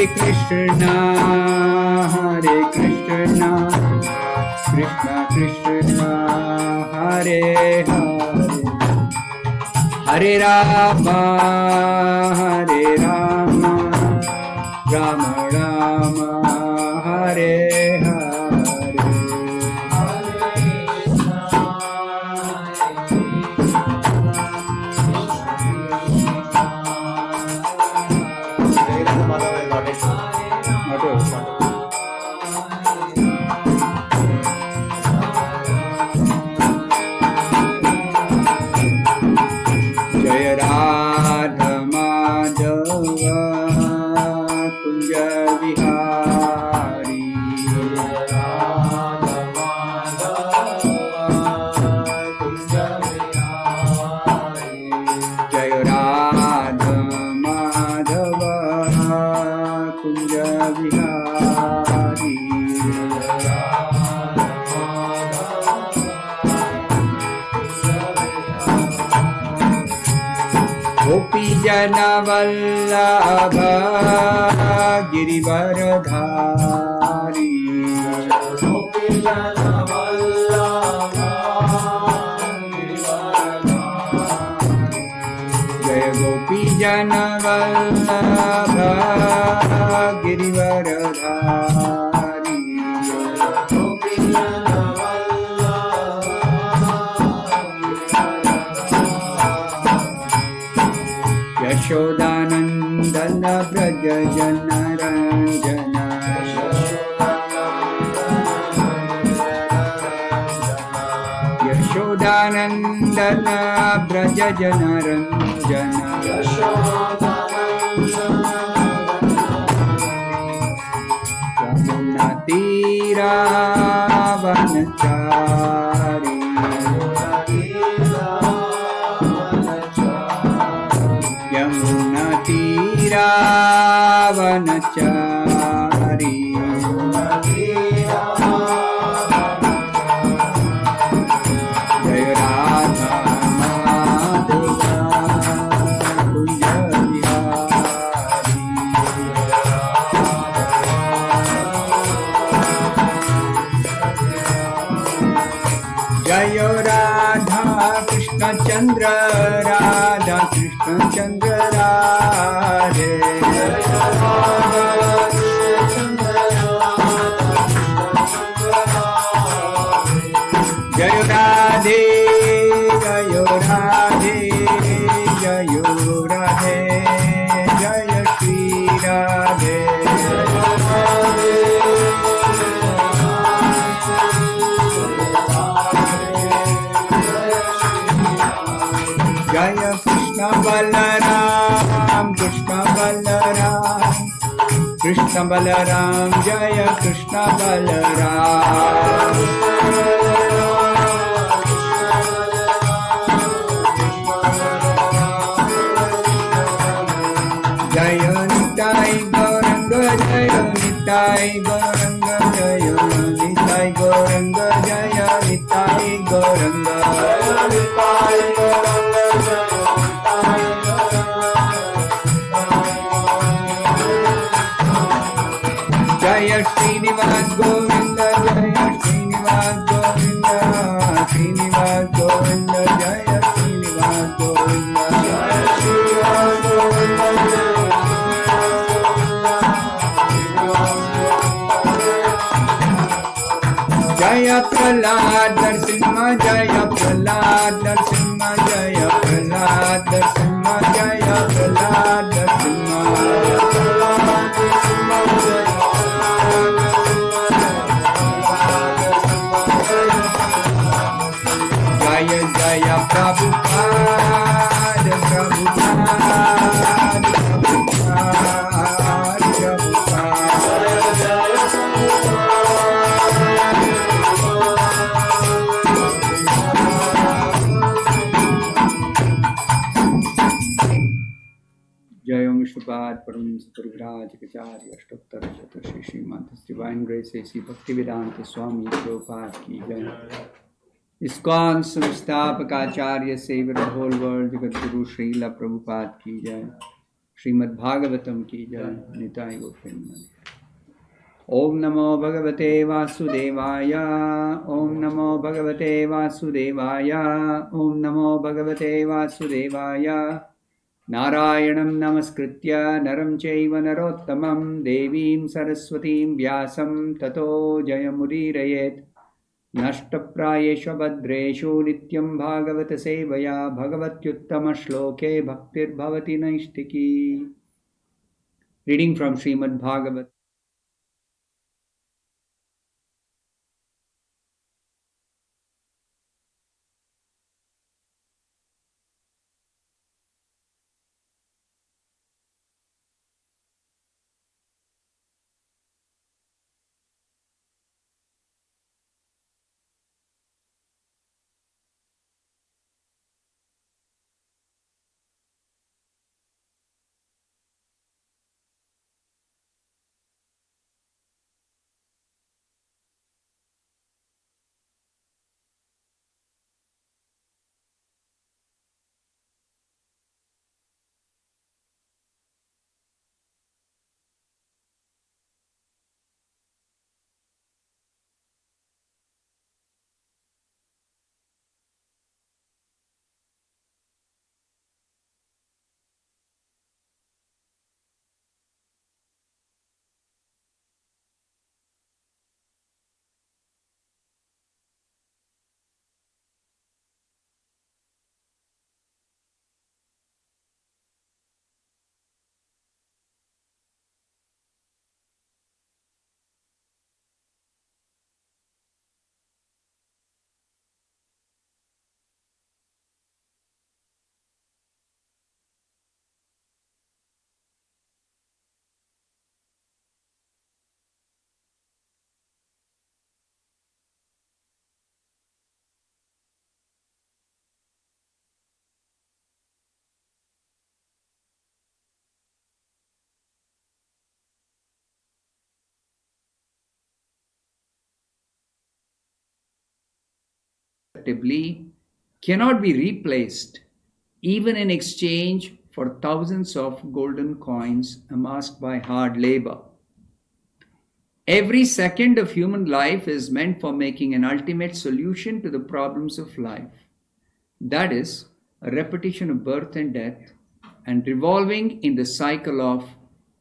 Krishna, Krishna Krishna, Hare Hare, Hare Rama, Rama Rama, Hare Hare. Jaya Radha Madhava Kunja Vihari, Jaya Radha Madhava Kunja Vihari, Gopi Jana Vallabha Girivaradhari, Gopi Jana Vallabha Girivaradhari, Jaya Gopi Jana Vallabha Girivaradhari, Gopi Jana Yashodanandana Braja Jana Ranjana, Yashodanandana Braja Jana Ranjana, Yamuna Tira Vanachari, Yamuna Tira Vanachari, Jaya Radha Madhava Kunja Vihari, Jaya Radha Krishna Chandra, Radha Krishna Chandra Radhe, Jaya Radhe, Jaya Radhe, Jaya Radhe, Jaya Shri Radhe, Jaya Krishna Balaram, Krishna Balaram, Krishna Balaram, Jaya Krishna Balaram, Jaya Nitai Gauranga, Jaya Nitai Gauranga, Jaya Nitai Gauranga, Jaya Nitai Gauranga, Jaya Srinivas Govinda, Jaya Srinivas Govinda, Srinivas Govinda, Jaya Srinivas Govinda, Jaya Srinivas Govinda, Jaya Prahlad Narsimha, Jaya Prahlad Narsimha, Jaya Prahlad Narsimha, Jaya Prahlad Narsimha, Jaya Jaya Prabhupada, Prabhupada, Prabhupada, Jaya Vishnupada Param Parivraj Kacharya Stoka Shri Srimad Divine Grace A.C. Bhaktivedanta Swami Prabhupada Ki Jai. ISKCON Samstapakacharya Savior of the whole world, Jagat Guru Srila Prabhupada Ki Jai. Srimad Bhagavatam ki jai. Nitai Gaur Premanande. Om Namo Bhagavate Vasudevaya. Om Namo Bhagavate Vasudevaya. Om Namo Bhagavate Vasudevaya. Narayanam Namaskritya Naram Chaiva Narottamam Devim Saraswatim Vyasam Tato Jayamudirayet. Nashtaprayeshu Bhadreshu Nityam Bhagavata Sevaya Bhagavatyuttama Shloke Bhaktir Bhavati Naishtiki. Reading from Srimad Bhagavatam. Cannot be replaced even in exchange for thousands of golden coins amassed by hard labor. Every second of human life is meant for making an ultimate solution to the problems of life. That is, a repetition of birth and death and revolving in the cycle of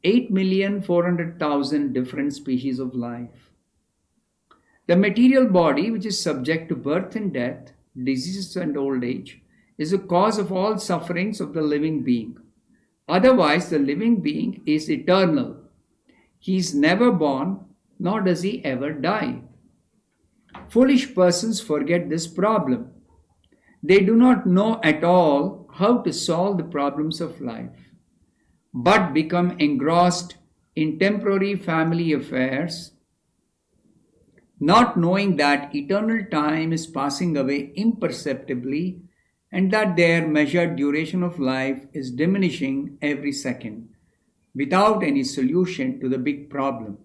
8,400,000 different species of life. The material body, which is subject to birth and death, diseases and old age, is the cause of all sufferings of the living being. Otherwise, the living being is eternal. He is never born, nor does he ever die. Foolish persons forget this problem. They do not know at all how to solve the problems of life, but become engrossed in temporary family affairs, not knowing that eternal time is passing away imperceptibly and that their measured duration of life is diminishing every second, without any solution to the big problem,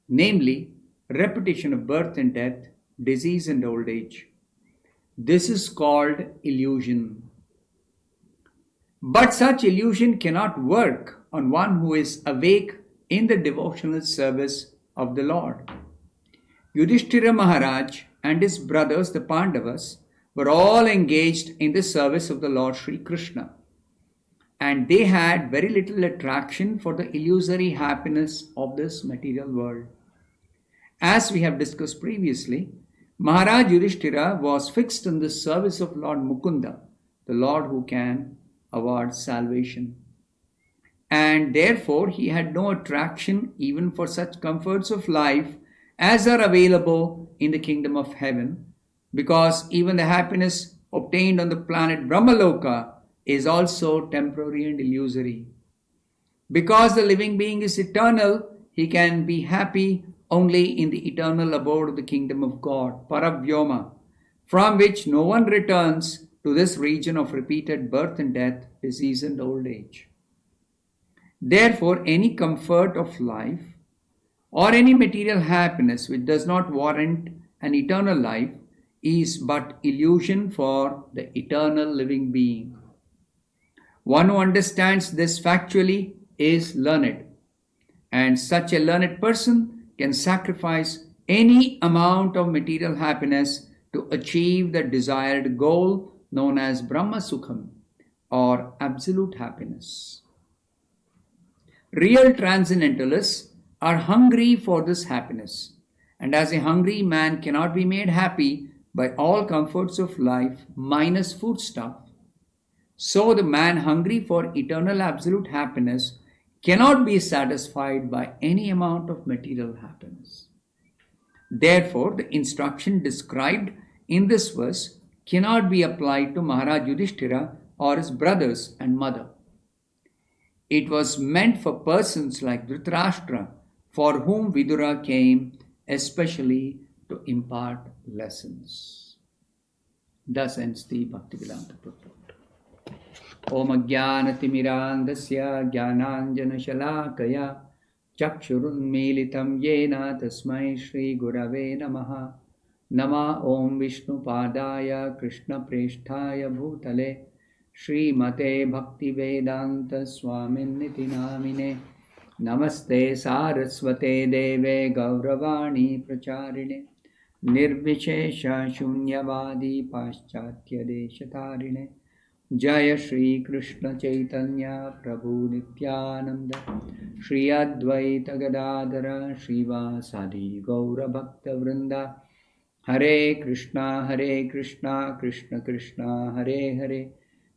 namely repetition of birth and death, disease and old age. This is called illusion. But such illusion cannot work on one who is awake in the devotional service of the Lord. Yudhishthira Maharaj and his brothers, the Pandavas, were all engaged in the service of the Lord Sri Krishna, and they had very little attraction for the illusory happiness of this material world. As we have discussed previously, Maharaj Yudhishthira was fixed on the service of Lord Mukunda, the Lord who can award salvation. And therefore he had no attraction even for such comforts of life as are available in the kingdom of heaven, because even the happiness obtained on the planet Brahmaloka is also temporary and illusory. Because the living being is eternal, he can be happy only in the eternal abode of the kingdom of God, Paravyoma, from which no one returns to this region of repeated birth and death, disease and old age. Therefore, any comfort of life or any material happiness which does not warrant an eternal life is but illusion for the eternal living being. One who understands this factually is learned, and such a learned person can sacrifice any amount of material happiness to achieve the desired goal known as Brahma Sukham, or absolute happiness. Real transcendentalists are hungry for this happiness, and as a hungry man cannot be made happy by all comforts of life minus foodstuff, so the man hungry for eternal absolute happiness cannot be satisfied by any amount of material happiness. Therefore, the instruction described in this verse cannot be applied to Maharaj Yudhishthira or his brothers and mother. It was meant for persons like Dhritarashtra, for whom Vidura came especially to impart lessons. Thus ends the Bhaktivedanta purport. Om Ajnanatimiraandasya Jnananjanashalakaya Chakshurunmilitam Yena Tasmai Shri Gurave Namaha. Nama Om Vishnu Padaya Krishna Presthaya Bhutale Srimate Bhaktivedanta Swaminiti Namine. Namaste Saraswate Deve Gauravani Pracharine Nirvishesha Shunyavadi Paschatya Deshatarine. Jaya Shri Krishna Chaitanya Prabhu Nityananda Shri Advaita Gadadhara Srivasadi Gaura Bhakta Vrinda. Hare Krishna Krishna Krishna Hare Hare,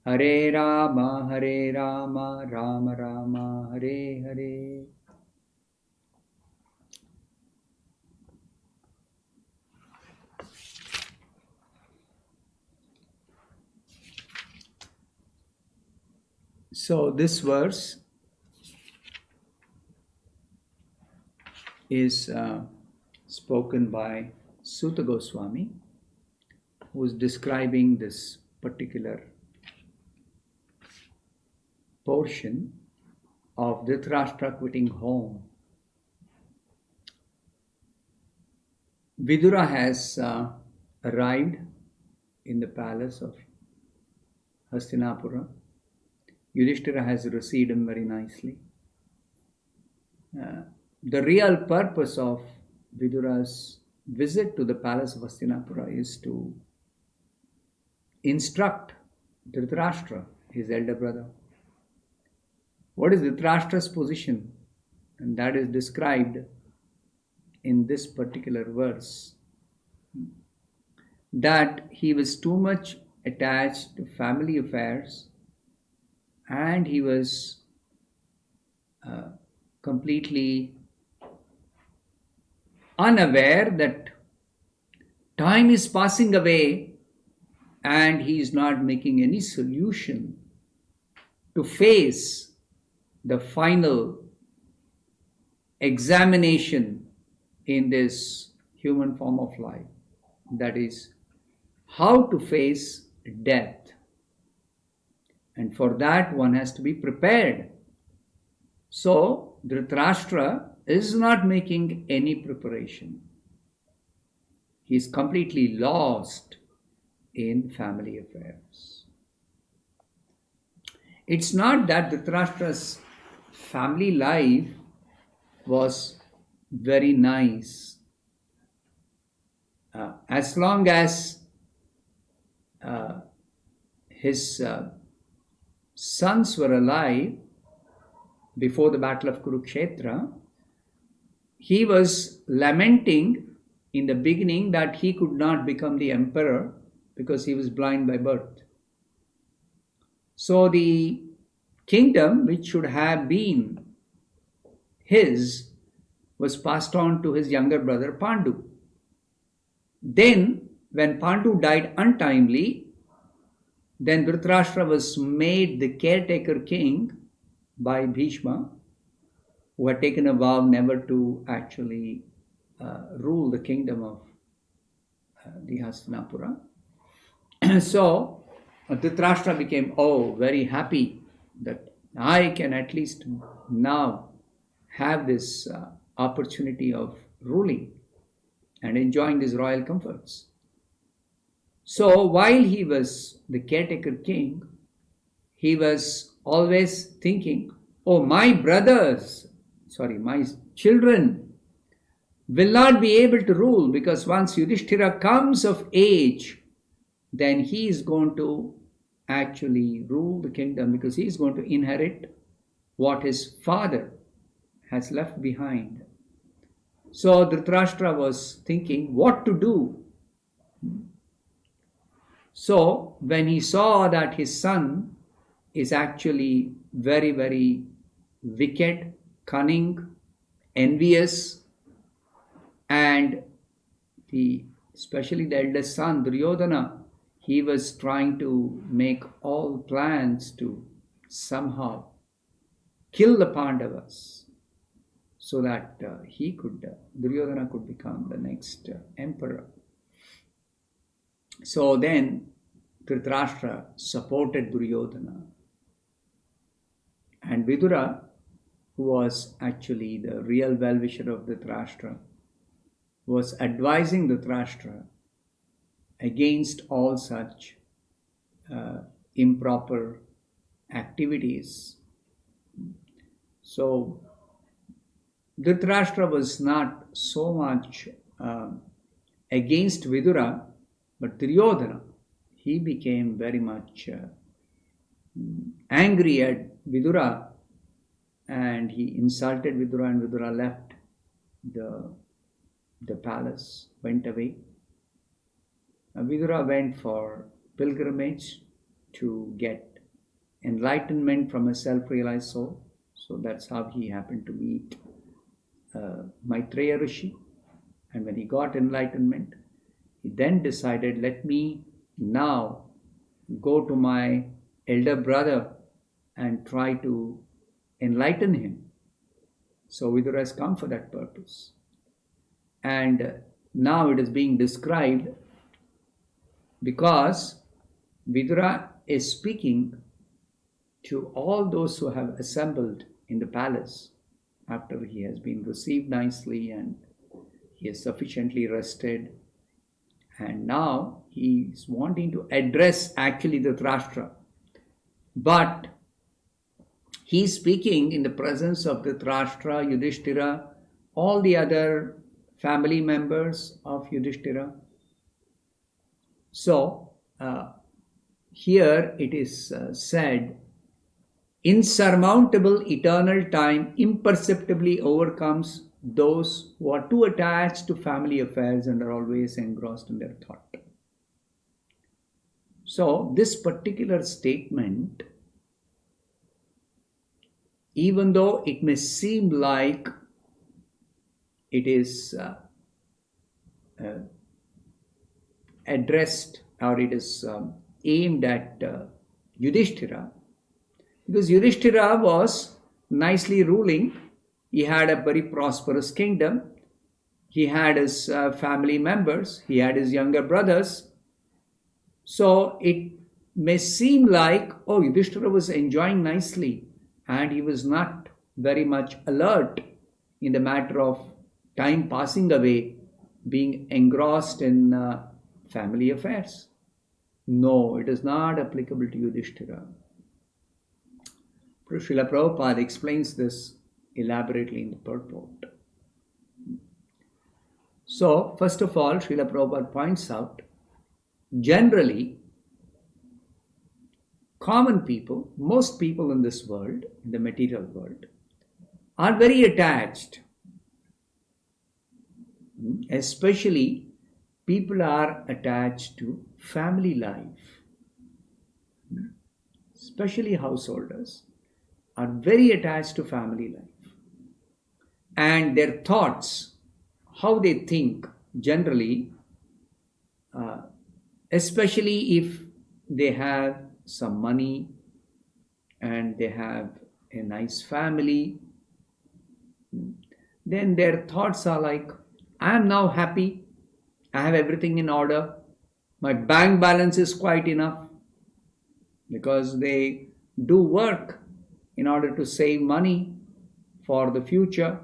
Hare Rama Rama Rama Hare Hare. So this verse is spoken by Suta Goswami, who is describing this particular portion of Dhritarashtra quitting home. Vidura has arrived in the palace of Hastinapura. Yudhishthira has received him very nicely. The real purpose of Vidura's visit to the palace of Hastinapura is to instruct Dhritarashtra, his elder brother. What is Dhritarashtra's position? And that is described in this particular verse. That he was too much attached to family affairs, and he was completely unaware that time is passing away and he is not making any solution to face the final examination in this human form of life. That is, how to face death. And for that one has to be prepared. So Dhritarashtra is not making any preparation. He is completely lost in family affairs. It's not that Dhritarashtra's family life was very nice. As long as his sons were alive before the battle of Kurukshetra, he was lamenting in the beginning that he could not become the emperor because he was blind by birth. So the kingdom, which should have been his, was passed on to his younger brother Pandu. Then, when Pandu died untimely, then Dhritarashtra was made the caretaker king by Bhishma, who had taken a vow never to actually rule the kingdom of the Hastinapura. So Dhritarashtra became very happy that I can at least now have this opportunity of ruling and enjoying these royal comforts. So while he was the caretaker king, he was always thinking oh, my children will not be able to rule, because once Yudhishthira comes of age, then he is going to actually rule the kingdom, because he is going to inherit what his father has left behind. So Dhritarashtra was thinking what to do. So when he saw that his son is actually very, very wicked, cunning, envious, and especially the eldest son, Duryodhana, he was trying to make all plans to somehow kill the Pandavas, so that Duryodhana could become the next emperor. So then Dhritarashtra supported Duryodhana, and Vidura, who was actually the real well-wisher of Dhritarashtra, was advising Dhritarashtra against all such improper activities. So Dhritarashtra was not so much against Vidura, but Duryodhana, he became very much angry at Vidura, and he insulted Vidura, and Vidura left the palace, went away. Vidura went for pilgrimage to get enlightenment from a self-realized soul. So that's how he happened to meet Maitreya Rishi. And when he got enlightenment, he then decided, let me now go to my elder brother and try to enlighten him. So Vidura has come for that purpose. And now it is being described because Vidura is speaking to all those who have assembled in the palace after he has been received nicely and he is sufficiently rested. And now he is wanting to address actually the Dhritarashtra. But he is speaking in the presence of the Dhritarashtra, Yudhishthira, all the other family members of Yudhishthira. So here it is said, insurmountable eternal time imperceptibly overcomes those who are too attached to family affairs and are always engrossed in their thought. So this particular statement, even though it may seem like it is addressed or it is aimed at Yudhishthira, because Yudhishthira was nicely ruling. He had a very prosperous kingdom. He had his family members. He had his younger brothers. So it may seem like, oh, Yudhishthira was enjoying nicely and he was not very much alert in the matter of time passing away, being engrossed in family affairs. No, it is not applicable to Yudhishthira. Srila Prabhupada explains this elaborately in the purport. So, first of all, Srila Prabhupada points out, generally, common people, most people in this world, in the material world, are very attached. Especially, people are attached to family life. Especially householders are very attached to family life. And their thoughts, how they think generally, especially if they have some money and they have a nice family, then their thoughts are like, I am now happy, I have everything in order, my bank balance is quite enough, because they do work in order to save money for the future.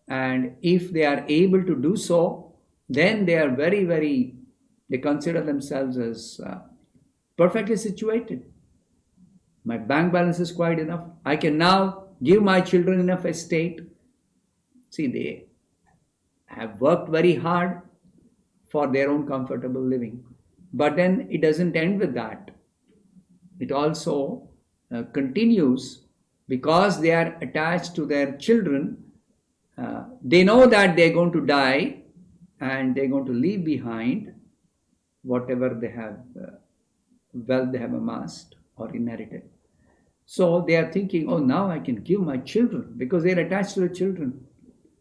And if they are able to do so, then they are they consider themselves as perfectly situated. My bank balance is quite enough. I can now give my children enough estate. See, they have worked very hard for their own comfortable living. But then it doesn't end with that. It also continues because they are attached to their children. They know that they're going to die and they're going to leave behind whatever they have, wealth they have amassed or inherited. So they are thinking, oh, now I can give my children, because they're attached to the children.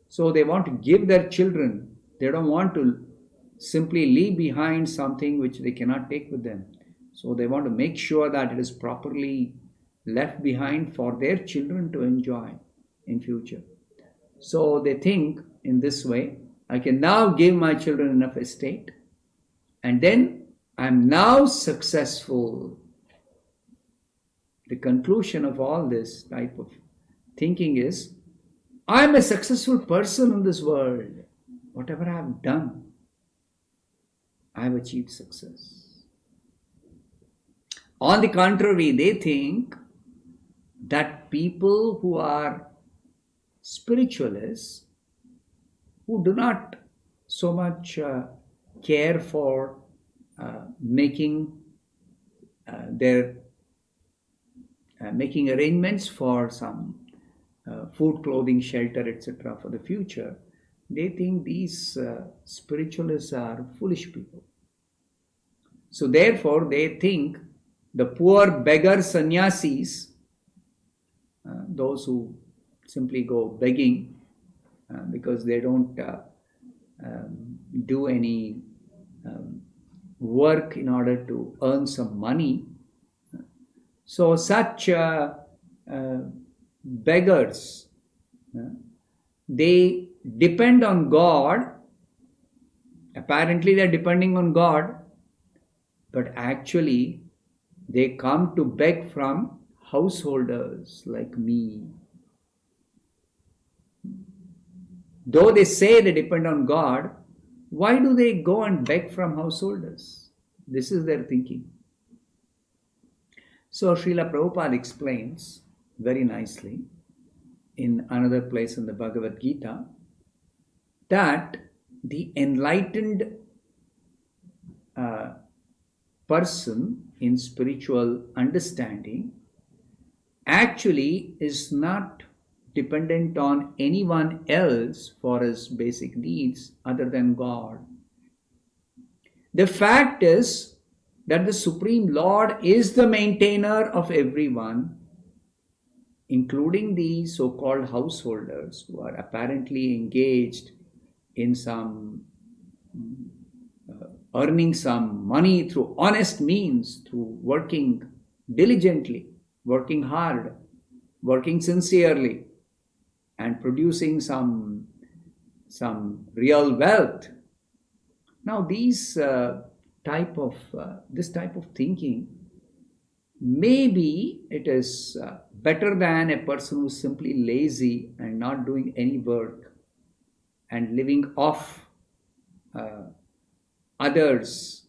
So they want to give their children. They don't want to simply leave behind something which they cannot take with them. So they want to make sure that it is properly left behind for their children to enjoy in future. So they think in this way, I can now give my children enough estate, and then I'm now successful. The conclusion of all this type of thinking is, I'm a successful person in this world. Whatever I have done, I have achieved success. On the contrary, they think that people who are spiritualists, who do not so much care for making arrangements for some food, clothing, shelter, etc. for the future, they think these spiritualists are foolish people. So therefore, they think the poor beggar sannyasis, those who simply go begging because they don't do any work in order to earn some money. So such beggars, they depend on God. Apparently they are depending on God, but actually they come to beg from householders like me. Though they say they depend on God, why do they go and beg from householders? This is their thinking. So Srila Prabhupada explains very nicely in another place in the Bhagavad Gita that the enlightened person in spiritual understanding actually is not dependent on anyone else for his basic needs other than God. The fact is that the Supreme Lord is the maintainer of everyone, including the so-called householders who are apparently engaged in some earning some money through honest means, through working diligently, working hard, working sincerely, and producing some real wealth. Now this type of thinking, maybe it is better than a person who is simply lazy and not doing any work and living off others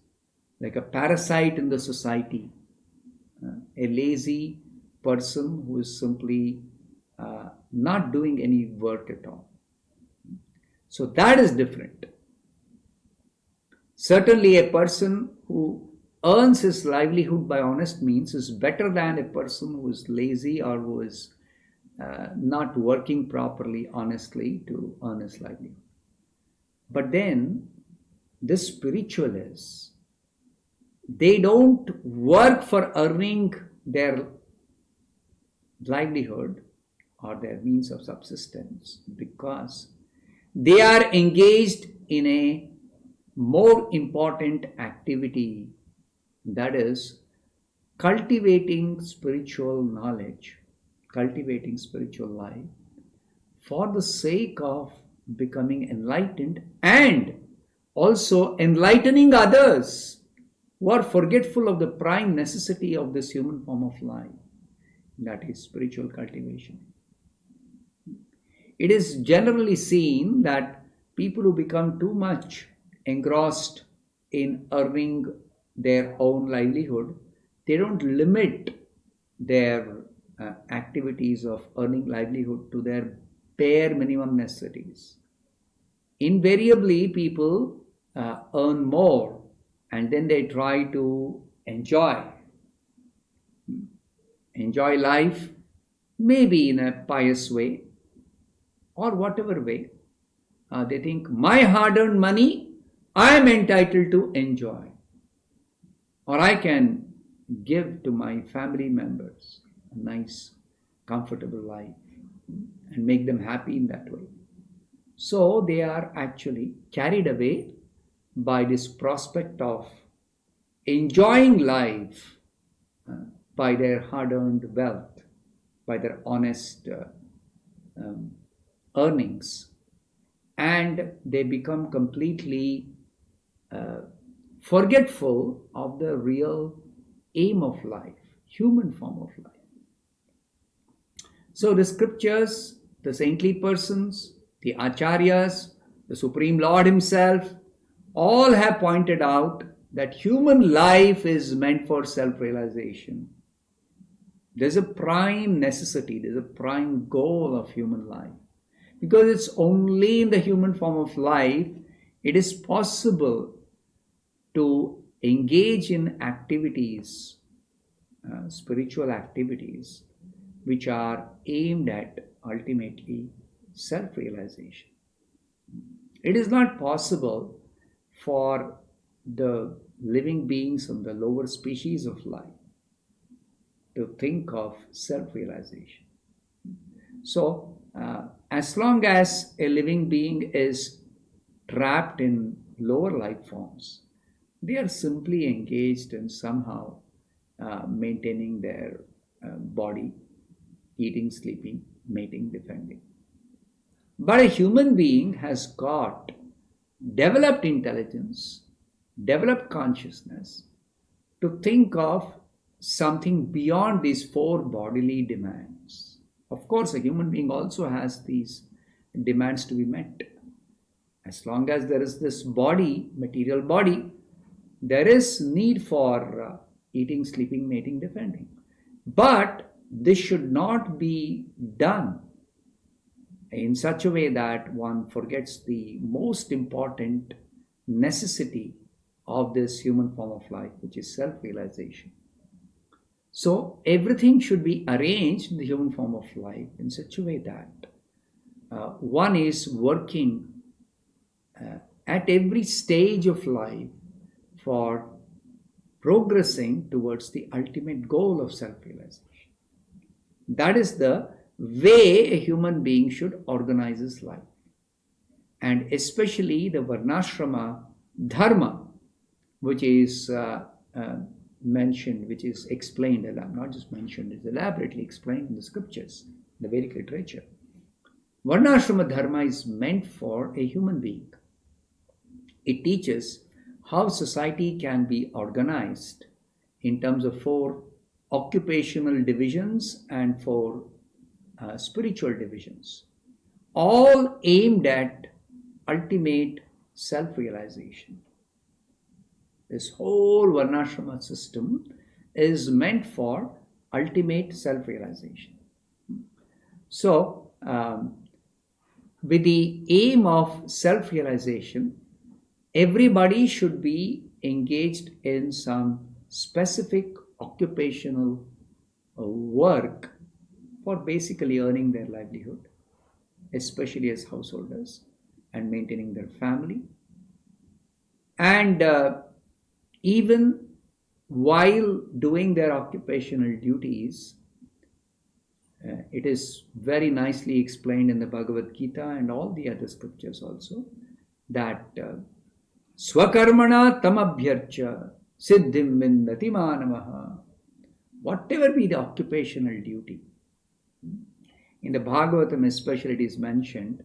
like a parasite in the society. A lazy person who is simply not doing any work at all. So that is different. Certainly a person who earns his livelihood by honest means is better than a person who is lazy or who is not working properly, honestly, to earn his livelihood. But then the spiritualists, they don't work for earning their livelihood or their means of subsistence, because they are engaged in a more important activity, that is cultivating spiritual knowledge, cultivating spiritual life for the sake of becoming enlightened and also enlightening others who are forgetful of the prime necessity of this human form of life, that is spiritual cultivation. It is generally seen that people who become too much engrossed in earning their own livelihood, they don't limit their activities of earning livelihood to their bare minimum necessities. Invariably, people earn more and then they try to enjoy life, maybe in a pious way or whatever way. They think my hard earned money I am entitled to enjoy, or I can give to my family members a nice, comfortable life and make them happy in that way. So they are actually carried away by this prospect of enjoying life by their hard earned wealth, by their honest um, earnings, and they become completely forgetful of the real aim of life, human form of life. So the scriptures, the saintly persons, the acharyas, the Supreme Lord Himself, all have pointed out that human life is meant for self-realization. There's a prime necessity, there's a prime goal of human life. Because it's only in the human form of life it is possible to engage in activities, spiritual activities, which are aimed at ultimately self-realization. It is not possible for the living beings of the lower species of life to think of self-realization. So, as long as a living being is trapped in lower life forms, they are simply engaged in somehow maintaining their body, eating, sleeping, mating, defending. But a human being has got developed intelligence, developed consciousness to think of something beyond these four bodily demands. Of course, a human being also has these demands to be met. As long as there is this body, material body, there is need for eating, sleeping, mating, defending. But this should not be done in such a way that one forgets the most important necessity of this human form of life, which is self-realization. So everything should be arranged in the human form of life in such a way that one is working at every stage of life for progressing towards the ultimate goal of self-realization. That is the way a human being should organize his life. And especially the Varnashrama Dharma, which is mentioned, which is explained, not just mentioned, it's elaborately explained in the scriptures, the Vedic literature. Varnashrama Dharma is meant for a human being. It teaches how society can be organized in terms of four occupational divisions and four spiritual divisions, all aimed at ultimate self-realization. This whole Varnashrama system is meant for ultimate self-realization. So, with the aim of self-realization, everybody should be engaged in some specific occupational work for basically earning their livelihood, especially as householders, and maintaining their family. And even while doing their occupational duties, it is very nicely explained in the Bhagavad Gita and all the other scriptures also, that Swakarmana tamabhyarcha siddhim vindati manavaha. Whatever be the occupational duty. In the Bhagavatam especially it is mentioned,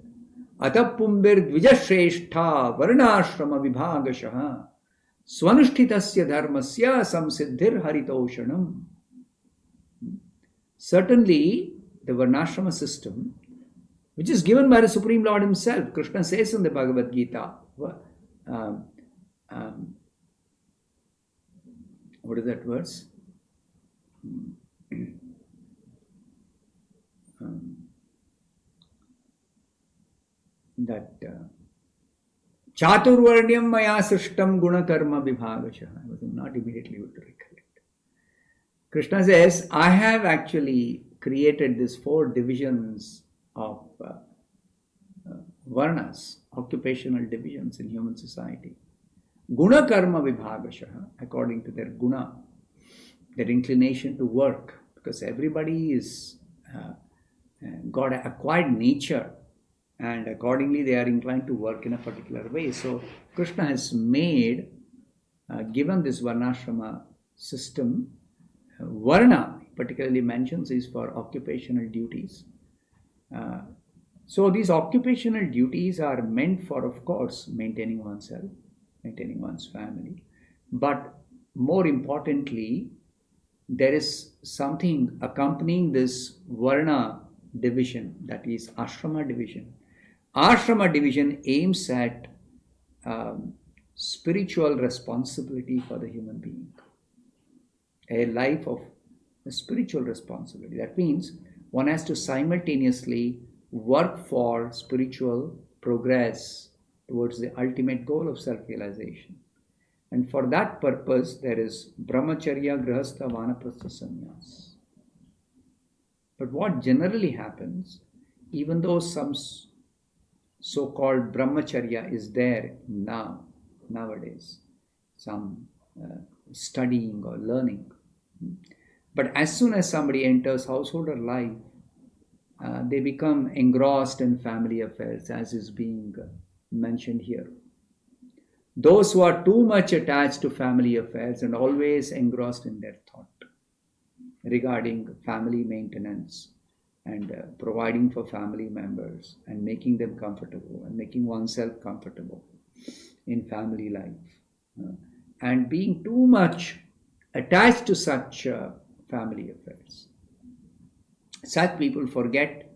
Atapumbir dvijashrestha varnashrama vibhagashaha swanushthitasya dharmasya samsiddhir haritoshanam. Certainly, the Varnashrama system, which is given by the Supreme Lord Himself, Krishna says in the Bhagavad Gita, what is that verse? that Chaturvarnyam maya srishtam guna karma vibhagashah. I was not immediately able to recollect. Krishna says, I have actually created these 4 divisions of varnas, occupational divisions in human society. Guna karma vibhagashah, according to their guna, their inclination to work, because everybody is got an acquired nature, and accordingly they are inclined to work in a particular way. So Krishna has made, given this varnashrama system, varna particularly mentions is for occupational duties. So these occupational duties are meant for, of course, maintaining oneself, maintaining one's family, but more importantly, there is something accompanying this varna division, that is ashrama division. Ashrama division aims at spiritual responsibility for the human being, a life of a spiritual responsibility. That means one has to simultaneously work for spiritual progress towards the ultimate goal of self-realization. And for that purpose, there is brahmacharya, grihastha, vanaprastha, sannyas. But what generally happens, even though some so-called brahmacharya is there nowadays, some studying or learning, but as soon as somebody enters householder life, they become engrossed in family affairs, as is being mentioned here. Those who are too much attached to family affairs and always engrossed in their thought regarding family maintenance and providing for family members and making them comfortable and making oneself comfortable in family life, and being too much attached to such family affairs. Such people forget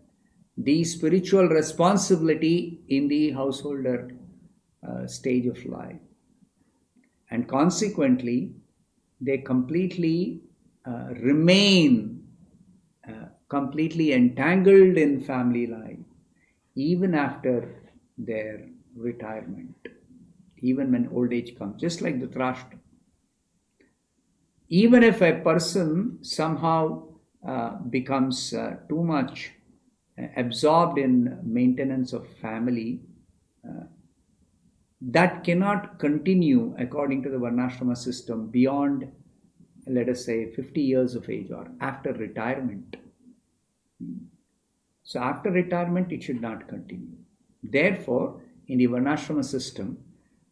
the spiritual responsibility in the householder stage of life, and consequently they completely remain completely entangled in family life even after their retirement, even when old age comes, just like the Dhritarashtra. Even if a person somehow becomes too much absorbed in maintenance of family, that cannot continue according to the varnashrama system beyond, let us say, 50 years of age or after retirement. So after retirement, it should not continue. Therefore, in the varnashrama system,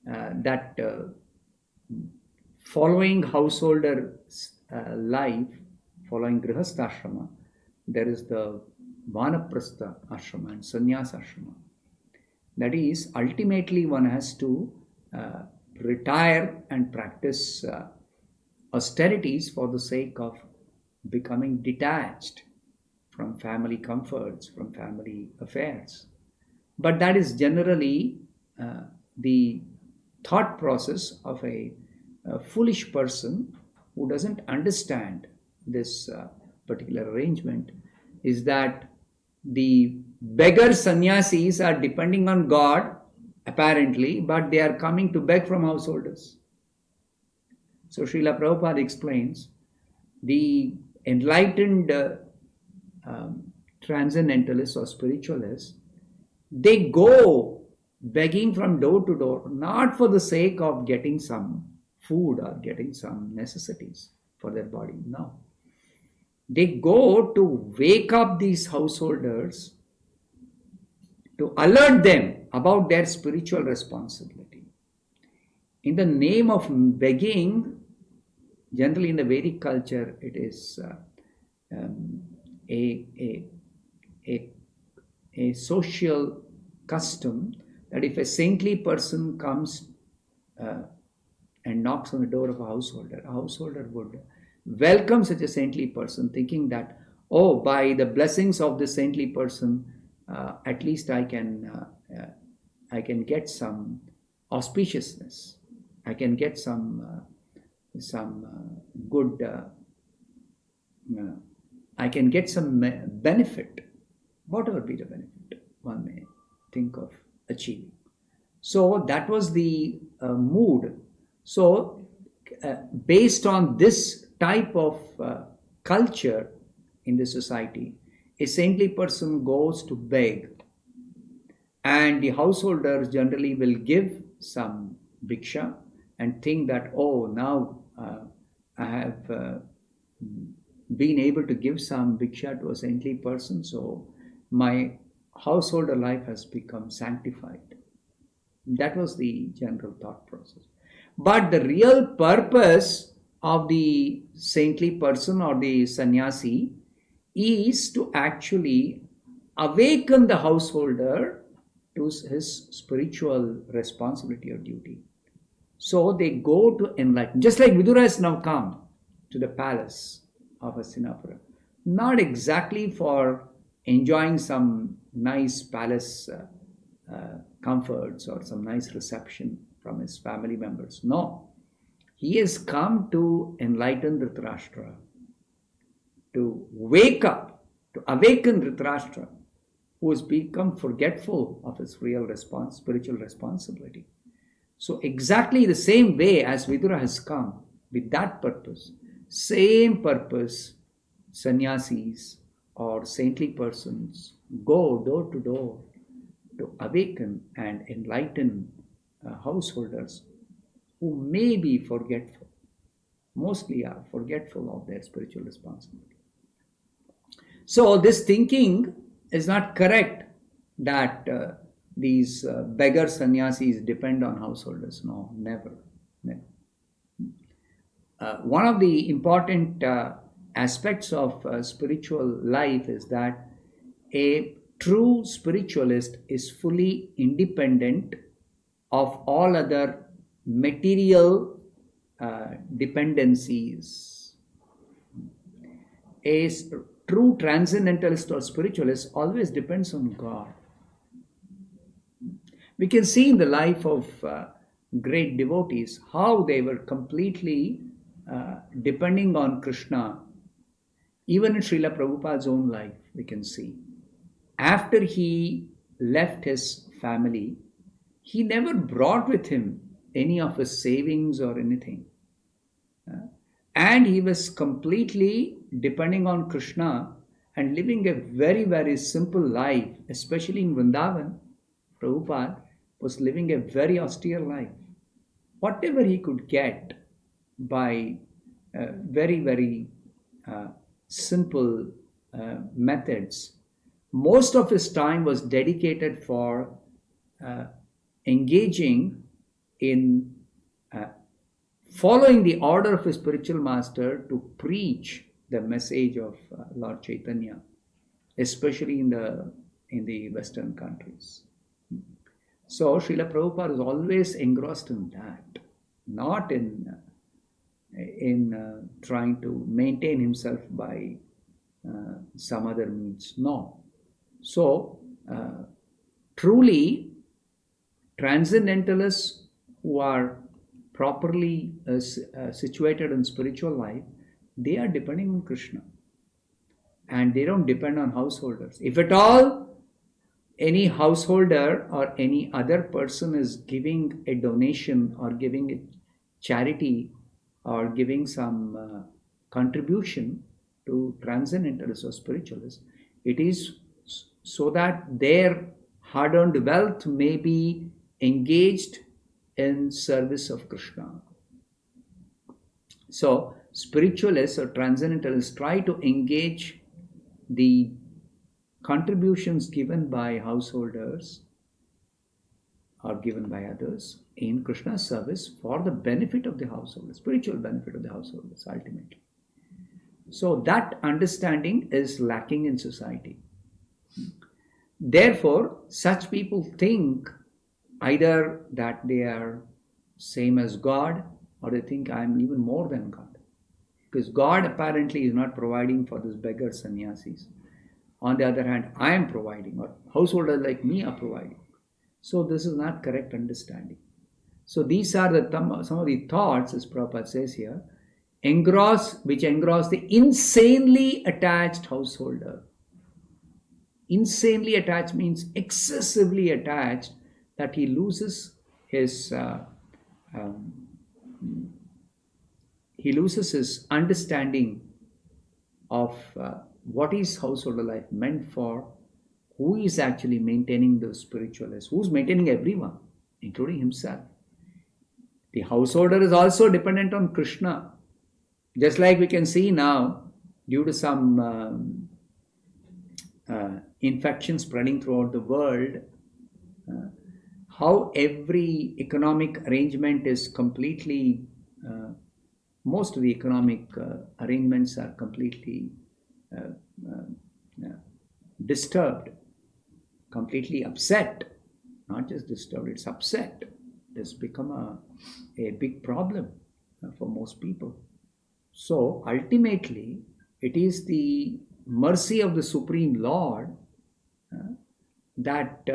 that following householder life, following grihastha, there is the vanaprastha ashrama and sannyas ashrama. That is, ultimately one has to retire and practice austerities for the sake of becoming detached from family comforts, from family affairs. But that is generally the thought process of a foolish person who doesn't understand this particular arrangement, is that the beggar sannyasis are depending on God apparently, but they are coming to beg from householders. So Srila Prabhupada explains, the enlightened transcendentalists or spiritualists, they go begging from door to door, not for the sake of getting some food or getting some necessities for their body. No. They go to wake up these householders, to alert them about their spiritual responsibility. In the name of begging, generally in the Vedic culture, it is a social custom that if a saintly person comes and knocks on the door of a householder would welcome such a saintly person, thinking that, oh, by the blessings of this saintly person, at least I can get some auspiciousness. I can get some good. I can get some benefit whatever be the benefit one may think of achieving. So that was the mood. So based on this type of culture in the society, a saintly person goes to beg, and the householders generally will give some bhiksha and think that, oh, now I have been able to give some bhiksha to a saintly person, so my householder life has become sanctified. That was the general thought process. But the real purpose of the saintly person or the sannyasi is to actually awaken the householder to his spiritual responsibility or duty. So they go to enlighten. Just like Vidura has now come to the palace of Hastinapura. Not exactly for enjoying some nice palace comforts or some nice reception from his family members. No. He has come to enlighten Dhritarashtra, to wake up, to awaken Dhritarashtra, who has become forgetful of his real spiritual responsibility. So exactly the same way as Vidura has come with that purpose, same purpose, sannyasis or saintly persons go door to door to awaken and enlighten householders who may be forgetful, mostly are forgetful of their spiritual responsibility. So this thinking is not correct that these beggar sannyasis depend on householders. No, never. One of the important aspects of spiritual life is that a true spiritualist is fully independent of all other material dependencies. A true transcendentalist or spiritualist always depends on God. We can see in the life of great devotees how they were completely depending on Krishna. Even in Srila Prabhupada's own life, we can see. After he left his family, he never brought with him any of his savings or anything. And he was completely depending on Krishna and living a very, very simple life, especially in Vrindavan. Prabhupada was living a very austere life. Whatever he could get by very, very simple methods, most of his time was dedicated for engaging in following the order of his spiritual master to preach the message of Lord Chaitanya, especially in the Western countries. So Srila Prabhupada is always engrossed in that, not in trying to maintain himself by some other means. No. So truly transcendentalists who are properly situated in spiritual life, they are depending on Krishna. And they don't depend on householders. If at all any householder or any other person is giving a donation or giving a charity or giving some contribution to transcendentalists or spiritualists, it is so that their hard-earned wealth may be engaged in service of Krishna. So spiritualists or transcendentalists try to engage the contributions given by householders or given by others in Krishna's service for the benefit of the householders, spiritual benefit of the householders ultimately. So that understanding is lacking in society. Therefore, such people think either that they are same as God or they think I am even more than God. Because God apparently is not providing for these beggar sannyasis. On the other hand, I am providing, or householders like me are providing. So this is not correct understanding. So these are some of the thoughts, as Prabhupada says here, which engross the insanely attached householder. insanely attached means excessively attached, that he loses his um, understanding of what is household life meant for, who is actually maintaining the spiritualists, who's maintaining everyone, including himself. The householder is also dependent on Krishna. Just like we can see now, due to some infection spreading throughout the world, how every economic arrangement is completely, most of the economic arrangements are completely disturbed, completely upset. Not just disturbed, it's upset. It's become a big problem for most people. So ultimately, it is the mercy of the Supreme Lord that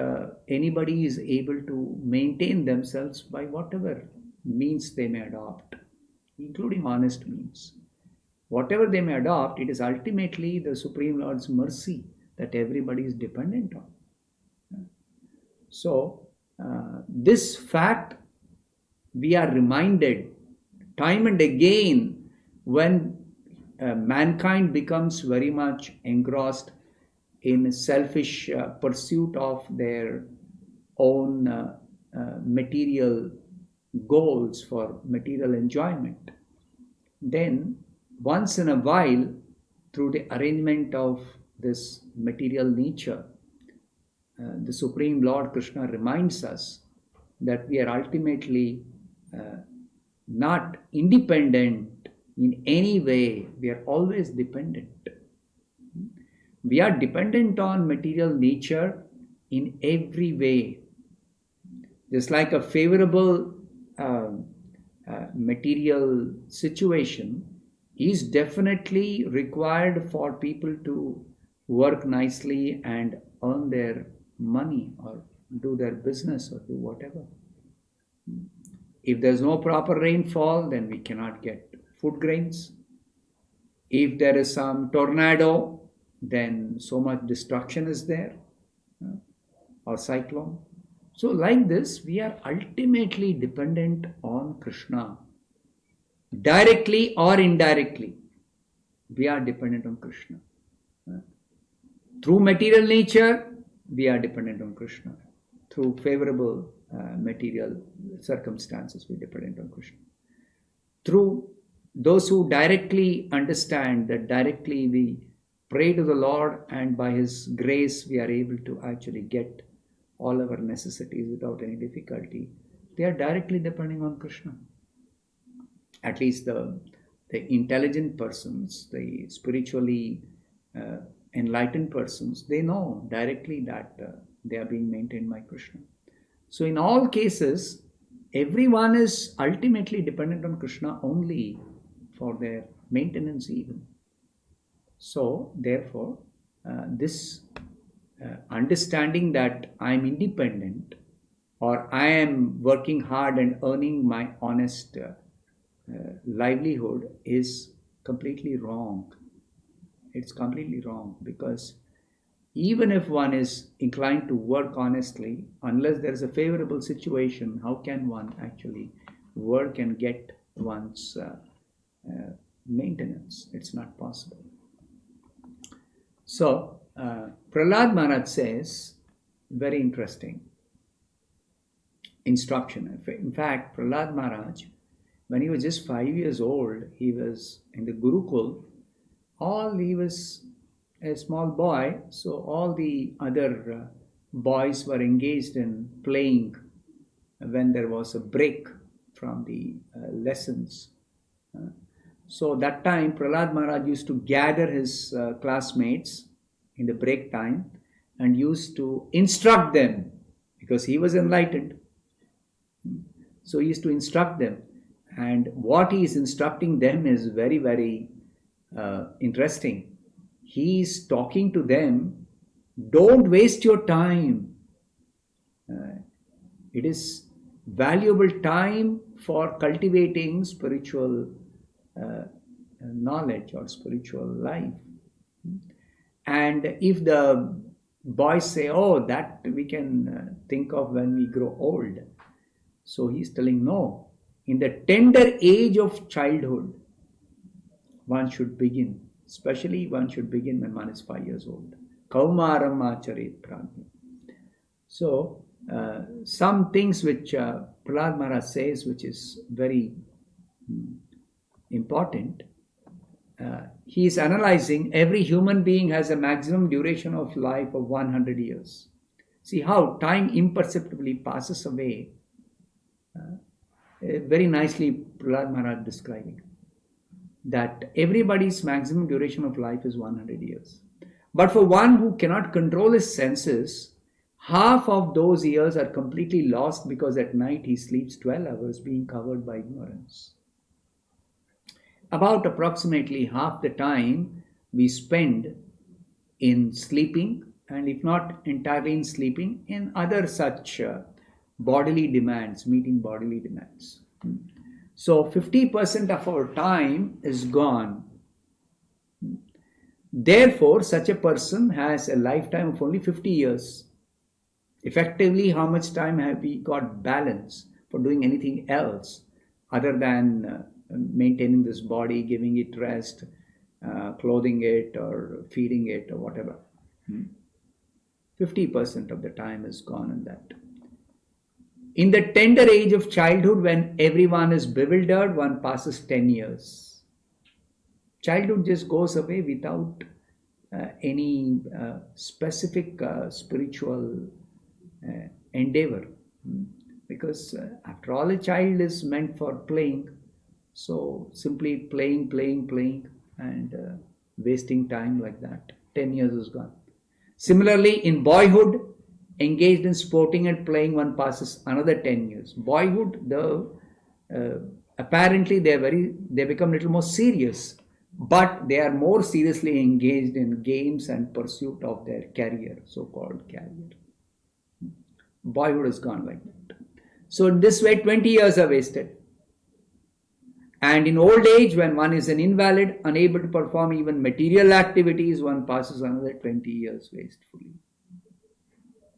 anybody is able to maintain themselves by whatever means they may adopt, including honest means. Whatever they may adopt, it is ultimately the Supreme Lord's mercy that everybody is dependent on. So, this fact we are reminded time and again when mankind becomes very much engrossed in selfish pursuit of their own material goals for material enjoyment. Then, once in a while, through the arrangement of this material nature, the Supreme Lord Krishna reminds us that we are ultimately not independent in any way. We are always dependent. We are dependent on material nature in every way. Just like a favorable material situation is definitely required for people to work nicely and earn their money or do their business or do whatever. If there's no proper rainfall, then we cannot get food grains. If there is some tornado, then so much destruction is there, or cyclone. So like this, we are ultimately dependent on Krishna. Directly or indirectly, we are dependent on Krishna. Through material nature, we are dependent on Krishna. Through favorable material circumstances, we are dependent on Krishna. Through those who directly understand that directly we pray to the Lord, and by His grace we are able to actually get all our necessities without any difficulty, they are directly depending on Krishna. At least the intelligent persons, the spiritually enlightened persons, they know directly that they are being maintained by Krishna. So in all cases, everyone is ultimately dependent on Krishna only for their maintenance even. So therefore, this understanding that I am independent or I am working hard and earning my honest livelihood is completely wrong. It's completely wrong, because even if one is inclined to work honestly, unless there is a favorable situation, how can one actually work and get one's maintenance? It's not possible. So, Prahlad Maharaj says, very interesting instruction. In fact, Prahlad Maharaj, when he was just 5 years old, he was in the Gurukul. He was a small boy, so all the other boys were engaged in playing when there was a break from the lessons. So that time, Prahlad Maharaj used to gather his classmates in the break time and used to instruct them, because he was enlightened. So he used to instruct them. And what he is instructing them is very, very interesting. He is talking to them, don't waste your time. It is valuable time for cultivating spiritual knowledge or spiritual life. And if the boys say, oh, that we can think of when we grow old. So he's telling, no, in the tender age of childhood, one should begin. Especially one should begin when one is 5 years old. Kaumaram acharet prajna. So, some things which Prahlad Maharaj says, which is very important, he is analyzing every human being has a maximum duration of life of 100 years. See how time imperceptibly passes away. Very nicely Prahlad Maharaj describing that everybody's maximum duration of life is 100 years. But for one who cannot control his senses, half of those years are completely lost because at night he sleeps 12 hours being covered by ignorance. About approximately half the time we spend in sleeping, and if not entirely in sleeping, in other such bodily demands, meeting bodily demands. So 50% of our time is gone. Therefore, such a person has a lifetime of only 50 years. Effectively, how much time have we got balance for doing anything else other than maintaining this body, giving it rest, clothing it or feeding it or whatever? 50% of the time is gone in that. In the tender age of childhood, when everyone is bewildered, one passes 10 years. Childhood just goes away without any specific spiritual endeavor. Because after all, a child is meant for playing. So simply playing and wasting time like that. 10 years is gone. Similarly, in boyhood, engaged in sporting and playing, one passes another 10 years. Boyhood, apparently they become a little more serious, but they are more seriously engaged in games and pursuit of their career, so-called career. Boyhood is gone like that. So in this way, 20 years are wasted. And in old age, when one is an invalid, unable to perform even material activities, one passes another 20 years wastefully.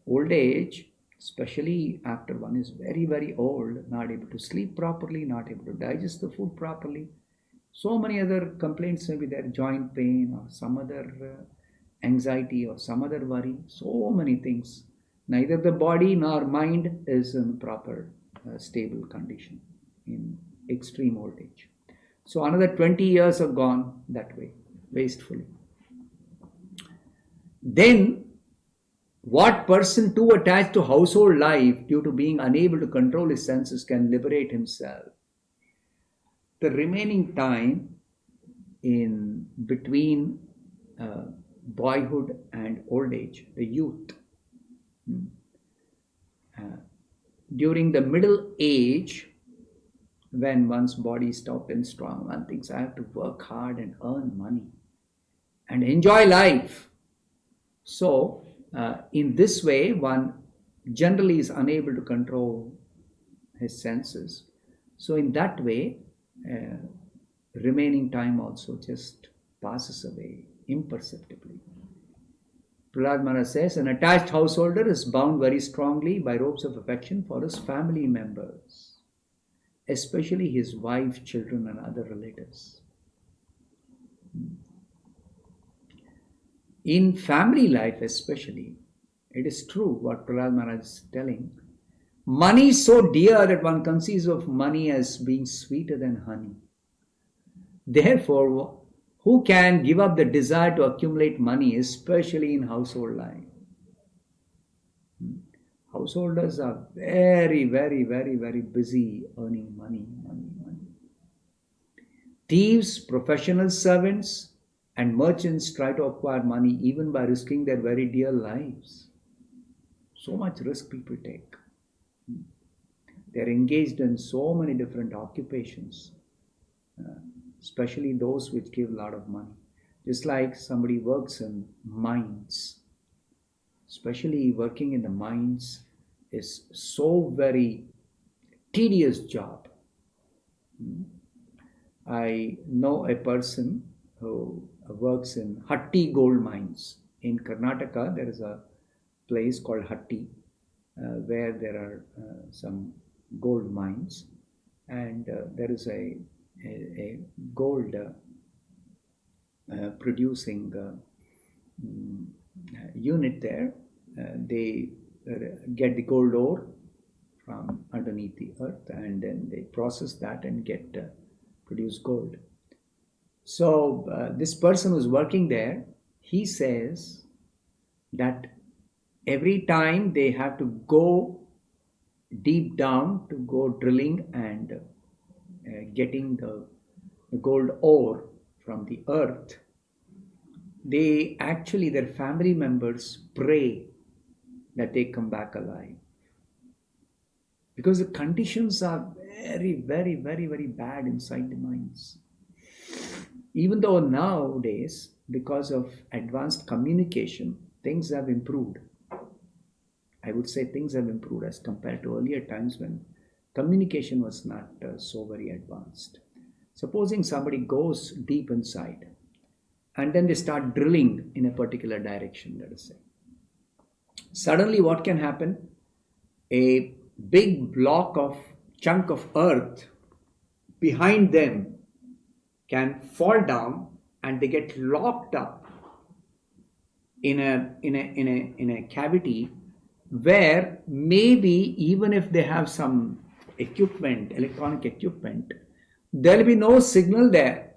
Old age, especially after one is very, very old, not able to sleep properly, not able to digest the food properly. So many other complaints may be there, joint pain or some other anxiety or some other worry, so many things. Neither the body nor mind is in proper stable condition in extreme old age. So another 20 years are gone that way, wastefully. Then, what person too attached to household life due to being unable to control his senses can liberate himself? The remaining time in between boyhood and old age, the youth, during the middle age, when one's body is stout and strong, one thinks, I have to work hard and earn money and enjoy life. So, in this way, one generally is unable to control his senses. So in that way, remaining time also just passes away imperceptibly. Prahlad Maharaj says, an attached householder is bound very strongly by ropes of affection for his family members, especially his wife, children, and other relatives. In family life especially, it is true what Prahlad Maharaj is telling. Money is so dear that one conceives of money as being sweeter than honey. Therefore, who can give up the desire to accumulate money, especially in household life? Householders are very, very, very, very busy earning money. Thieves, professional servants, and merchants try to acquire money even by risking their very dear lives. So much risk people take. They are engaged in so many different occupations, especially those which give a lot of money. Just like somebody works in mines, especially working in the mines is so very tedious job. I know a person who works in Hatti gold mines in Karnataka. There is a place called Hatti, where there are some gold mines, and there is a gold producing unit there. They get the gold ore from underneath the earth, and then they process that and get produce gold. So this person who's working there, he says that every time they have to go deep down to go drilling and getting the gold ore from the earth, their family members pray that they come back alive, because the conditions are very, very, very, very bad inside the mines. Even though nowadays, because of advanced communication, things have improved. I would say things have improved as compared to earlier times when communication was not so very advanced. Supposing somebody goes deep inside and then they start drilling in a particular direction, let us say. Suddenly what can happen? A big chunk of earth behind them can fall down, and they get locked up in a cavity where maybe even if they have some equipment, electronic equipment, there will be no signal there.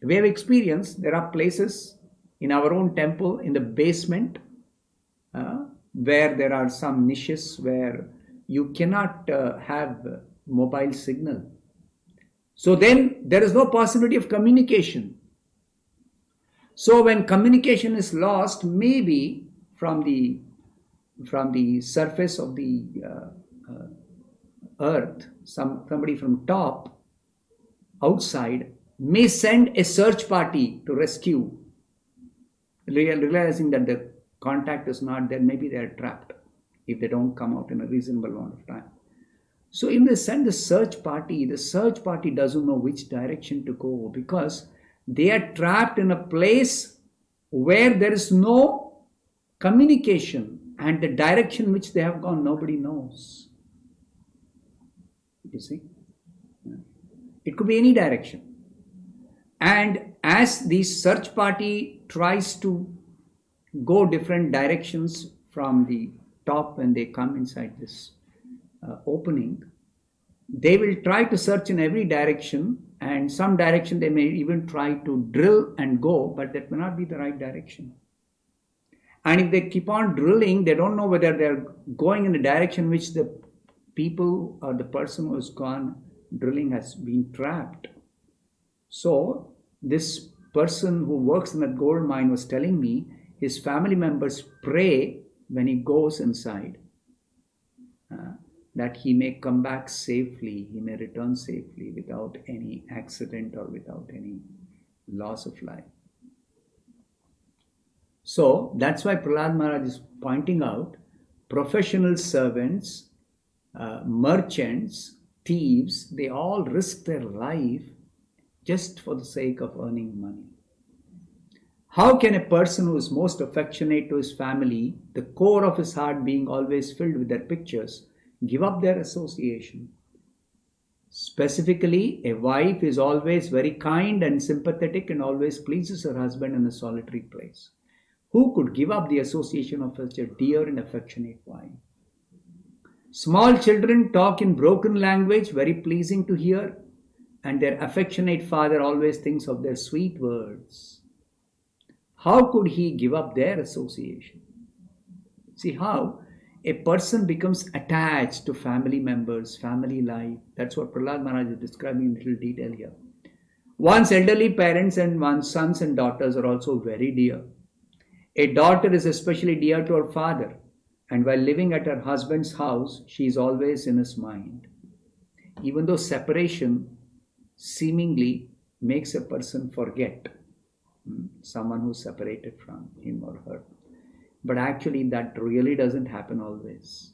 We have experienced there are places in our own temple in the basement where there are some niches where you cannot have mobile signal. So then there is no possibility of communication. So when communication is lost, maybe from the surface of the earth, somebody from top outside may send a search party to rescue, realizing that the contact is not there. Maybe they are trapped if they don't come out in a reasonable amount of time. So if they send the search party doesn't know which direction to go, because they are trapped in a place where there is no communication, and the direction which they have gone, nobody knows. You see? It could be any direction. And as the search party tries to go different directions from the top when they come inside this opening, they will try to search in every direction, and some direction they may even try to drill and go, but that may not be the right direction. And if they keep on drilling, they don't know whether they're going in the direction which the people or the person who has gone drilling has been trapped. So this person who works in that gold mine was telling me his family members pray when he goes inside that he may come back safely, he may return safely without any accident or without any loss of life. So that's why Prahlad Maharaj is pointing out professional servants, merchants, thieves, they all risk their life just for the sake of earning money. How can a person who is most affectionate to his family, the core of his heart being always filled with their pictures, give up their association? Specifically, a wife is always very kind and sympathetic and always pleases her husband in a solitary place. Who could give up the association of such a dear and affectionate wife? Small children talk in broken language, very pleasing to hear, and their affectionate father always thinks of their sweet words. How could he give up their association? See how a person becomes attached to family members, family life. That's what Prahlad Maharaj is describing in little detail here. One's elderly parents and one's sons and daughters are also very dear. A daughter is especially dear to her father, and while living at her husband's house, she is always in his mind. Even though separation seemingly makes a person forget someone who's separated from him or her, but actually that really doesn't happen always.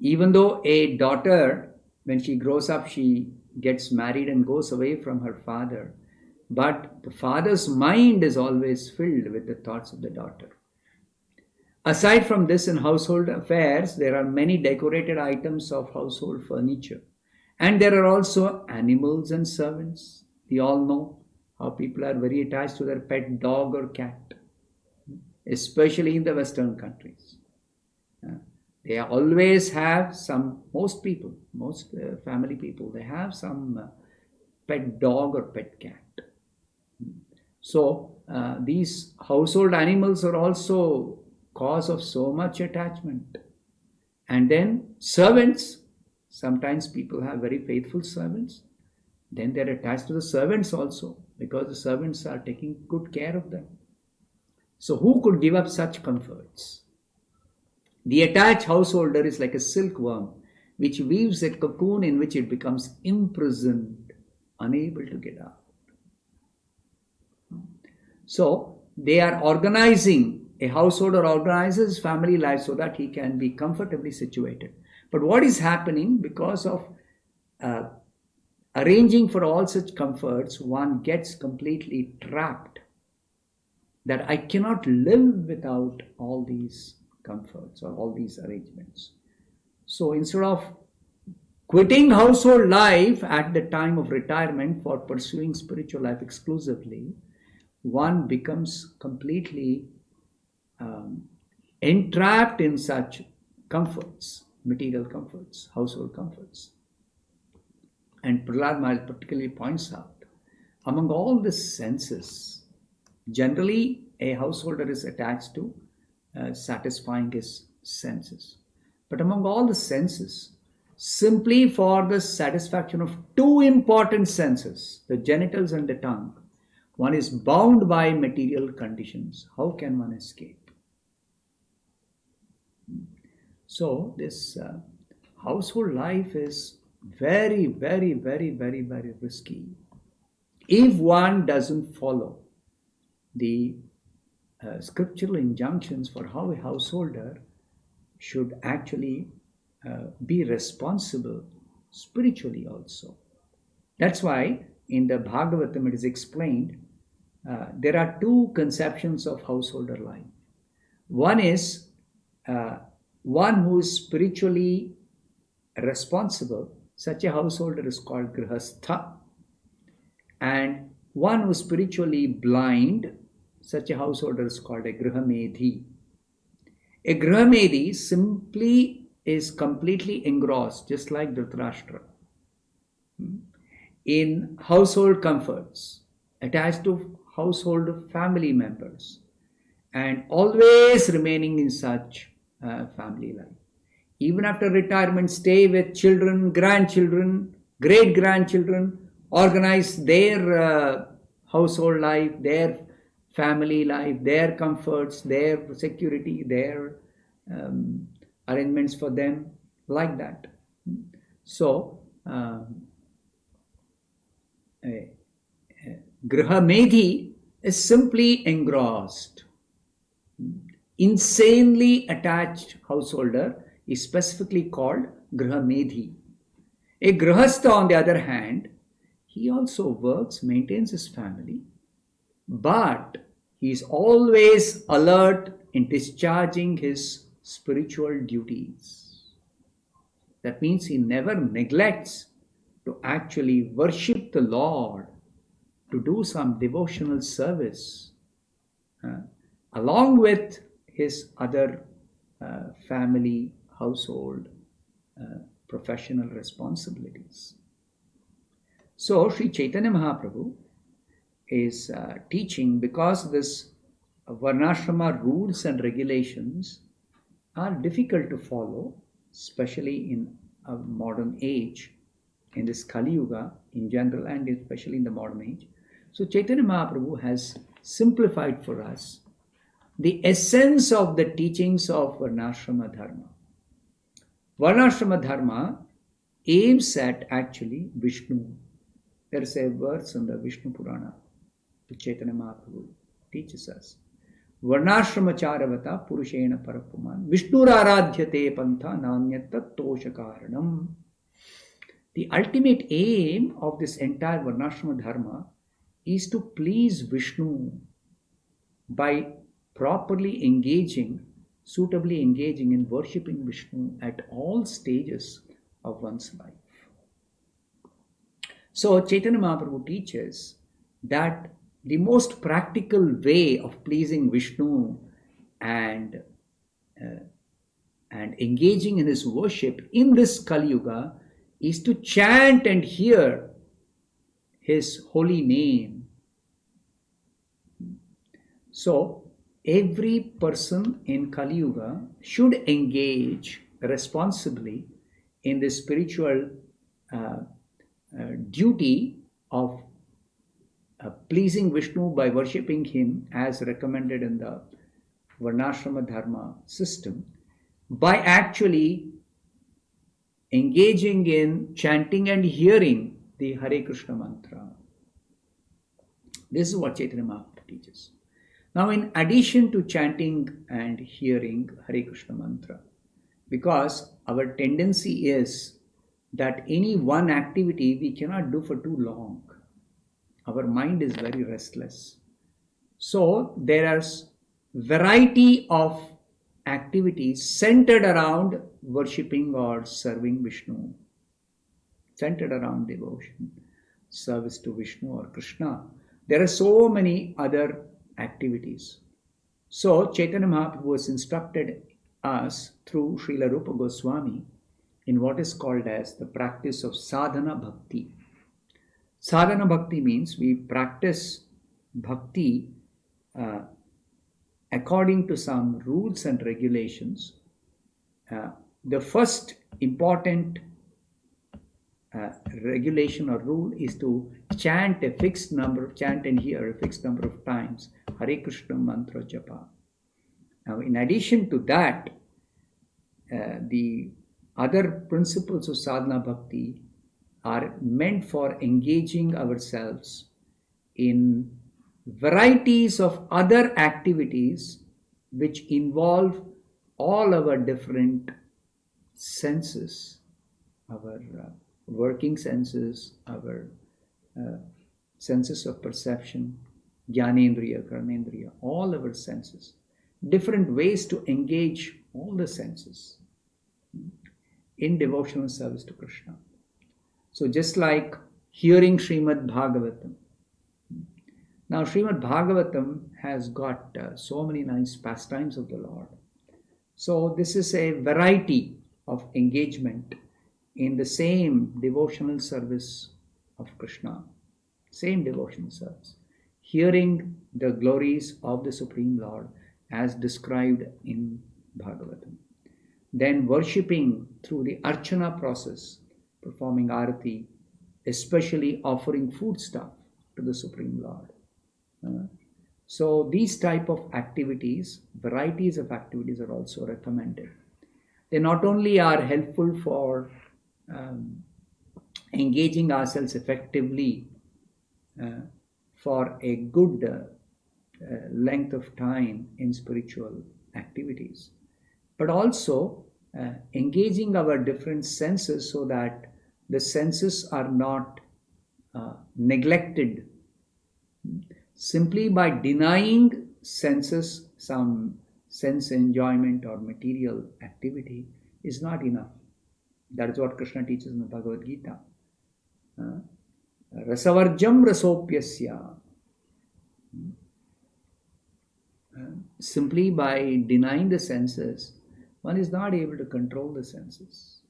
Even though a daughter, when she grows up, she gets married and goes away from her father, but the father's mind is always filled with the thoughts of the daughter. Aside from this, in household affairs, there are many decorated items of household furniture. And there are also animals and servants. We all know how people are very attached to their pet dog or cat, especially in the Western countries. They always have some, most people, most family people, they have some pet dog or pet cat. So these household animals are also cause of so much attachment. And then servants, sometimes people have very faithful servants. Then they're attached to the servants also, because the servants are taking good care of them. So who could give up such comforts? The attached householder is like a silkworm which weaves a cocoon in which it becomes imprisoned, unable to get out. So they are organizing, a householder organizes family life so that he can be comfortably situated. But what is happening, because of arranging for all such comforts, one gets completely trapped, that I cannot live without all these comforts or all these arrangements. So instead of quitting household life at the time of retirement for pursuing spiritual life exclusively, one becomes completely entrapped in such comforts, material comforts, household comforts. And Prahlad Maharaj particularly points out, among all the senses, generally a householder is attached to satisfying his senses. But among all the senses, simply for the satisfaction of two important senses, the genitals and the tongue, one is bound by material conditions. How can one escape? So this household life is very, very, very, very, very risky if one doesn't follow the scriptural injunctions for how a householder should actually be responsible spiritually also. That's why in the Bhagavatam it is explained there are two conceptions of householder life. One is one who is spiritually responsible. Such a householder is called Grihastha. And one who is spiritually blind, such a householder is called a Grihamedhi. A Grihamedhi simply is completely engrossed, just like Dhritarashtra, in household comforts, attached to household family members, and always remaining in such family life. Even after retirement, stay with children, grandchildren, great-grandchildren, organize their household life, their family life, their comforts, their security, their arrangements for them, like that. So, Grihamedhi is simply engrossed. Insanely attached householder is specifically called Grihamedhi. A Grihastha, on the other hand, he also works, maintains his family, but he is always alert in discharging his spiritual duties. That means he never neglects to actually worship the Lord, to do some devotional service, along with his other family, household, professional responsibilities. So Sri Chaitanya Mahaprabhu is teaching, because this Varnashrama rules and regulations are difficult to follow, especially in a modern age, in this Kali Yuga in general, and especially in the modern age. So Chaitanya Mahaprabhu has simplified for us the essence of the teachings of Varnashrama Dharma. Varnashrama Dharma aims at actually Vishnu. There is a verse in the Vishnu Purana which Chaitanya Mahaprabhu teaches us. Varnashrama charavata purushena parapuman Vishnur aradhyate pantha nanyat tosha karanam. The ultimate aim of this entire Varnashrama Dharma is to please Vishnu by properly engaging suitably engaging in worshipping Vishnu at all stages of one's life. So Chaitanya Mahaprabhu teaches that the most practical way of pleasing Vishnu and engaging in his worship in this Kali Yuga is to chant and hear his holy name. So every person in Kali Yuga should engage responsibly in the spiritual duty of pleasing Vishnu by worshipping him as recommended in the Varnashrama Dharma system, by actually engaging in chanting and hearing the Hare Krishna mantra. This is what Chaitanya Mahaprabhu teaches. Now, in addition to chanting and hearing Hare Krishna mantra, because our tendency is that any one activity we cannot do for too long. Our mind is very restless. So there is variety of activities centered around worshipping or serving Vishnu, centered around devotion, service to Vishnu or Krishna. There are so many other activities. So Chaitanya Mahaprabhu has instructed us through Srila Rupa Goswami in what is called as the practice of sadhana bhakti. Sadhana bhakti means we practice bhakti according to some rules and regulations. The first important regulation or rule is to chant and hear a fixed number of times Hare Krishna mantra japa. Now, in addition to that, the other principles of sadhana bhakti are meant for engaging ourselves in varieties of other activities which involve all our different senses, our working senses, our senses of perception, jnanendriya, karmendriya, all our senses, different ways to engage all the senses in devotional service to Krishna. So just like hearing Srimad Bhagavatam. Now Srimad Bhagavatam has got so many nice pastimes of the Lord. So this is a variety of engagement in the same devotional service of Krishna. Same devotional service. Hearing the glories of the Supreme Lord as described in Bhagavatam. Then worshipping through the Archana process, performing Arati, especially offering food stuff to the Supreme Lord. So these type of activities, varieties of activities are also recommended. They not only are helpful for engaging ourselves effectively for a good length of time in spiritual activities, but also engaging our different senses so that the senses are not neglected. Simply by denying senses some sense enjoyment or material activity is not enough. That is what Krishna teaches in the Bhagavad Gita. Rasavarjam rasopyasya. Simply by denying the senses, one is not able to control the senses.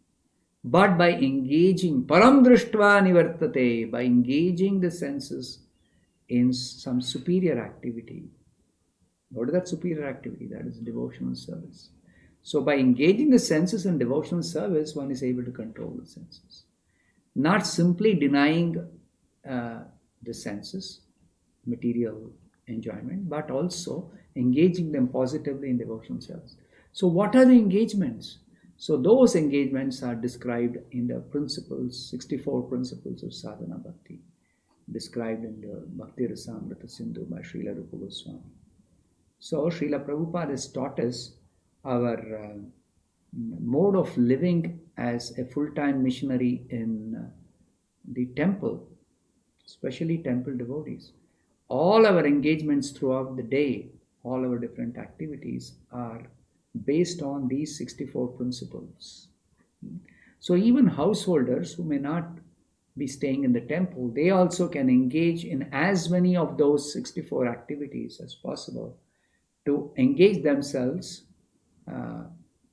But by engaging, param drishtva nivartate, by engaging the senses in some superior activity. What is that superior activity? That is devotional service. So by engaging the senses in devotional service, one is able to control the senses. Not simply denying the senses, material enjoyment, but also engaging them positively in devotional service. So what are the engagements? So those engagements are described in the principles, 64 principles of sadhana bhakti, described in the Bhakti Rasamrita Sindhu by Srila Rupa Goswami. So Srila Prabhupada has taught us our mode of living as a full-time missionary in the temple, especially temple devotees. All our engagements throughout the day, all our different activities are based on these 64 principles. So even householders who may not be staying in the temple, they also can engage in as many of those 64 activities as possible to engage themselves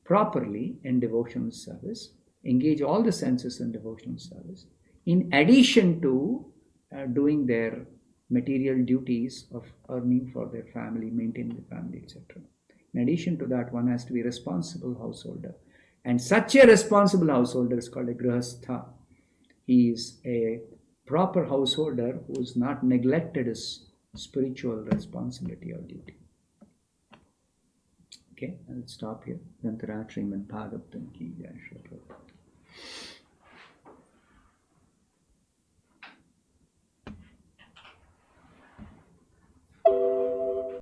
properly in devotional service, engage all the senses in devotional service, in addition to doing their material duties of earning for their family, maintaining the family, etc. In addition to that, one has to be a responsible householder. And such a responsible householder is called a grihastha. He is a proper householder who has not neglected his spiritual responsibility or duty. Okay, I'll stop here. Srimad Bhagavatam ki jai.